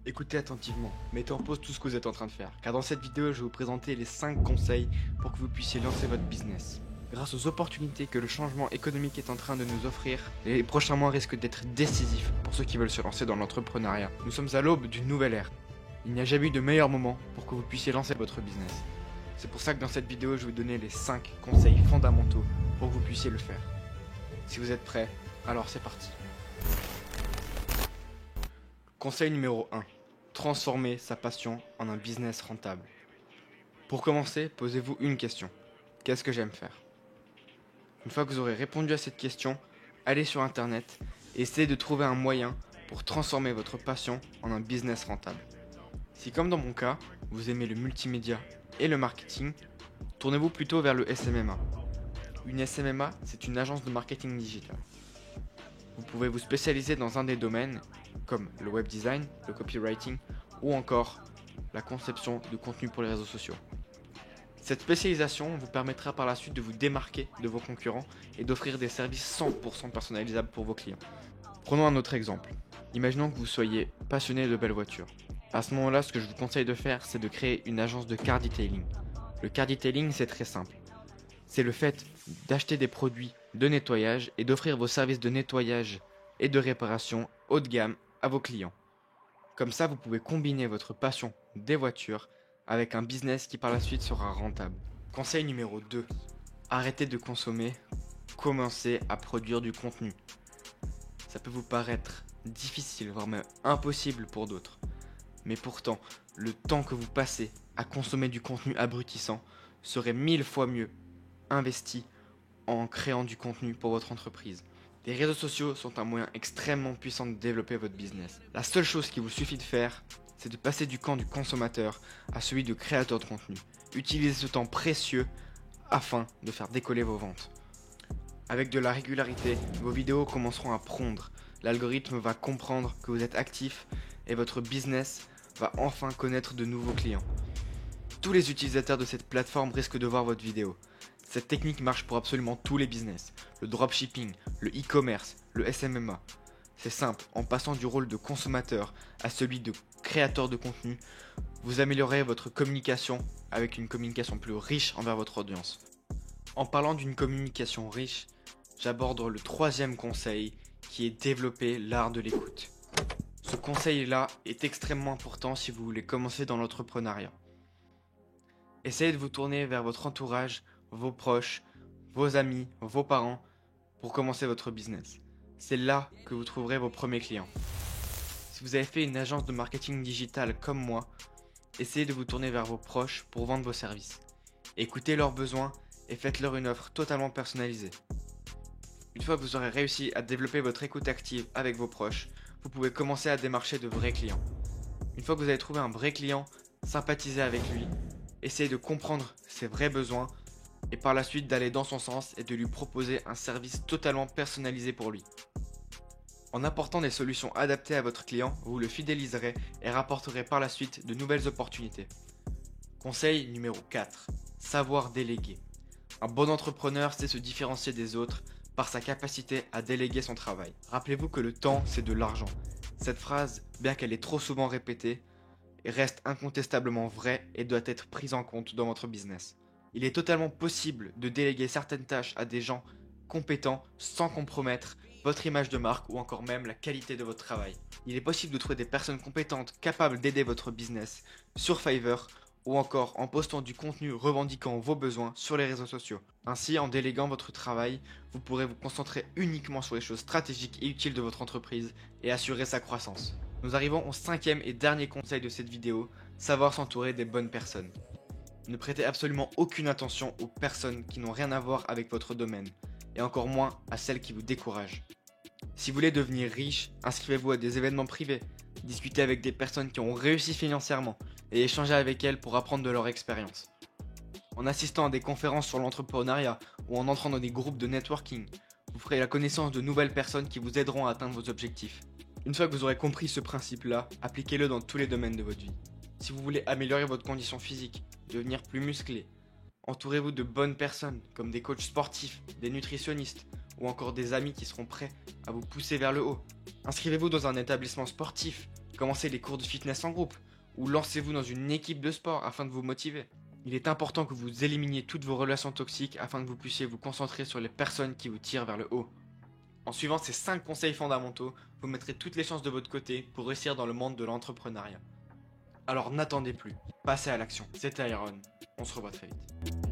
Écoutez attentivement, mettez en pause tout ce que vous êtes en train de faire, car dans cette vidéo, je vais vous présenter les 5 conseils pour que vous puissiez lancer votre business. Grâce aux opportunités que le changement économique est en train de nous offrir, les prochains mois risquent d'être décisifs pour ceux qui veulent se lancer dans l'entrepreneuriat. Nous sommes à l'aube d'une nouvelle ère. Il n'y a jamais eu de meilleur moment pour que vous puissiez lancer votre business. C'est pour ça que dans cette vidéo, je vais vous donner les 5 conseils fondamentaux pour que vous puissiez le faire. Si vous êtes prêts, alors c'est parti. Conseil numéro 1. Transformer sa passion en un business rentable. Pour commencer, posez-vous une question. Qu'est-ce que j'aime faire? Une fois que vous aurez répondu à cette question, allez sur internet et essayez de trouver un moyen pour transformer votre passion en un business rentable. Si comme dans mon cas, vous aimez le multimédia et le marketing, tournez-vous plutôt vers le SMMA. Une SMMA, c'est une agence de marketing digital. Vous pouvez vous spécialiser dans un des domaines, comme le web design, le copywriting ou encore la conception de contenu pour les réseaux sociaux. Cette spécialisation vous permettra par la suite de vous démarquer de vos concurrents et d'offrir des services 100% personnalisables pour vos clients. Prenons un autre exemple. Imaginons que vous soyez passionné de belles voitures. À ce moment-là, ce que je vous conseille de faire, c'est de créer une agence de car detailing. Le car detailing, c'est très simple. C'est le fait d'acheter des produits de nettoyage et d'offrir vos services de nettoyage et de réparation haut de gamme à vos clients. Comme ça, vous pouvez combiner votre passion des voitures avec un business qui par la suite sera rentable. Conseil numéro 2. Arrêtez de consommer, commencez à produire du contenu. Ça peut vous paraître difficile, voire même impossible pour d'autres. Mais pourtant, le temps que vous passez à consommer du contenu abrutissant serait 1000 fois mieux investi en créant du contenu pour votre entreprise. Les réseaux sociaux sont un moyen extrêmement puissant de développer votre business. La seule chose qu'il vous suffit de faire, c'est de passer du camp du consommateur à celui du créateur de contenu. Utilisez ce temps précieux afin de faire décoller vos ventes. Avec de la régularité, vos vidéos commenceront à prendre. L'algorithme va comprendre que vous êtes actif et votre business va enfin connaître de nouveaux clients. Tous les utilisateurs de cette plateforme risquent de voir votre vidéo. Cette technique marche pour absolument tous les business, le dropshipping, le e-commerce, le SMMA. C'est simple, en passant du rôle de consommateur à celui de créateur de contenu, vous améliorez votre communication avec une communication plus riche envers votre audience. En parlant d'une communication riche, j'aborde le 3e conseil qui est développer l'art de l'écoute. Ce conseil-là est extrêmement important si vous voulez commencer dans l'entrepreneuriat. Essayez de vous tourner vers votre entourage, vos proches, vos amis, vos parents pour commencer votre business. C'est là que vous trouverez vos premiers clients. Si vous avez fait une agence de marketing digital comme moi, essayez de vous tourner vers vos proches pour vendre vos services. Écoutez leurs besoins et faites-leur une offre totalement personnalisée. Une fois que vous aurez réussi à développer votre écoute active avec vos proches, vous pouvez commencer à démarcher de vrais clients. Une fois que vous avez trouvé un vrai client, sympathisez avec lui, essayez de comprendre ses vrais besoins et par la suite d'aller dans son sens et de lui proposer un service totalement personnalisé pour lui. En apportant des solutions adaptées à votre client, vous le fidéliserez et rapporterez par la suite de nouvelles opportunités. Conseil numéro 4. Savoir déléguer. Un bon entrepreneur sait se différencier des autres par sa capacité à déléguer son travail. Rappelez-vous que le temps, c'est de l'argent. Cette phrase, bien qu'elle est trop souvent répétée, reste incontestablement vraie et doit être prise en compte dans votre business. Il est totalement possible de déléguer certaines tâches à des gens compétents sans compromettre votre image de marque ou encore même la qualité de votre travail. Il est possible de trouver des personnes compétentes capables d'aider votre business sur Fiverr ou encore en postant du contenu revendiquant vos besoins sur les réseaux sociaux. Ainsi, en déléguant votre travail, vous pourrez vous concentrer uniquement sur les choses stratégiques et utiles de votre entreprise et assurer sa croissance. Nous arrivons au 5e et dernier conseil de cette vidéo, savoir s'entourer des bonnes personnes. Ne prêtez absolument aucune attention aux personnes qui n'ont rien à voir avec votre domaine, et encore moins à celles qui vous découragent. Si vous voulez devenir riche, inscrivez-vous à des événements privés, discutez avec des personnes qui ont réussi financièrement, et échangez avec elles pour apprendre de leur expérience. En assistant à des conférences sur l'entrepreneuriat, ou en entrant dans des groupes de networking, vous ferez la connaissance de nouvelles personnes qui vous aideront à atteindre vos objectifs. Une fois que vous aurez compris ce principe-là, appliquez-le dans tous les domaines de votre vie. Si vous voulez améliorer votre condition physique, devenir plus musclé, entourez-vous de bonnes personnes comme des coachs sportifs, des nutritionnistes ou encore des amis qui seront prêts à vous pousser vers le haut. Inscrivez-vous dans un établissement sportif Commencez les cours de fitness en groupe, ou lancez-vous dans une équipe de sport afin de vous motiver. Il est important que vous éliminiez toutes vos relations toxiques afin que vous puissiez vous concentrer sur les personnes qui vous tirent vers le haut. En suivant ces 5 conseils fondamentaux, vous mettrez toutes les chances de votre côté pour réussir dans le monde de l'entrepreneuriat. Alors n'attendez plus, passez à l'action. C'était Iron, on se revoit très vite.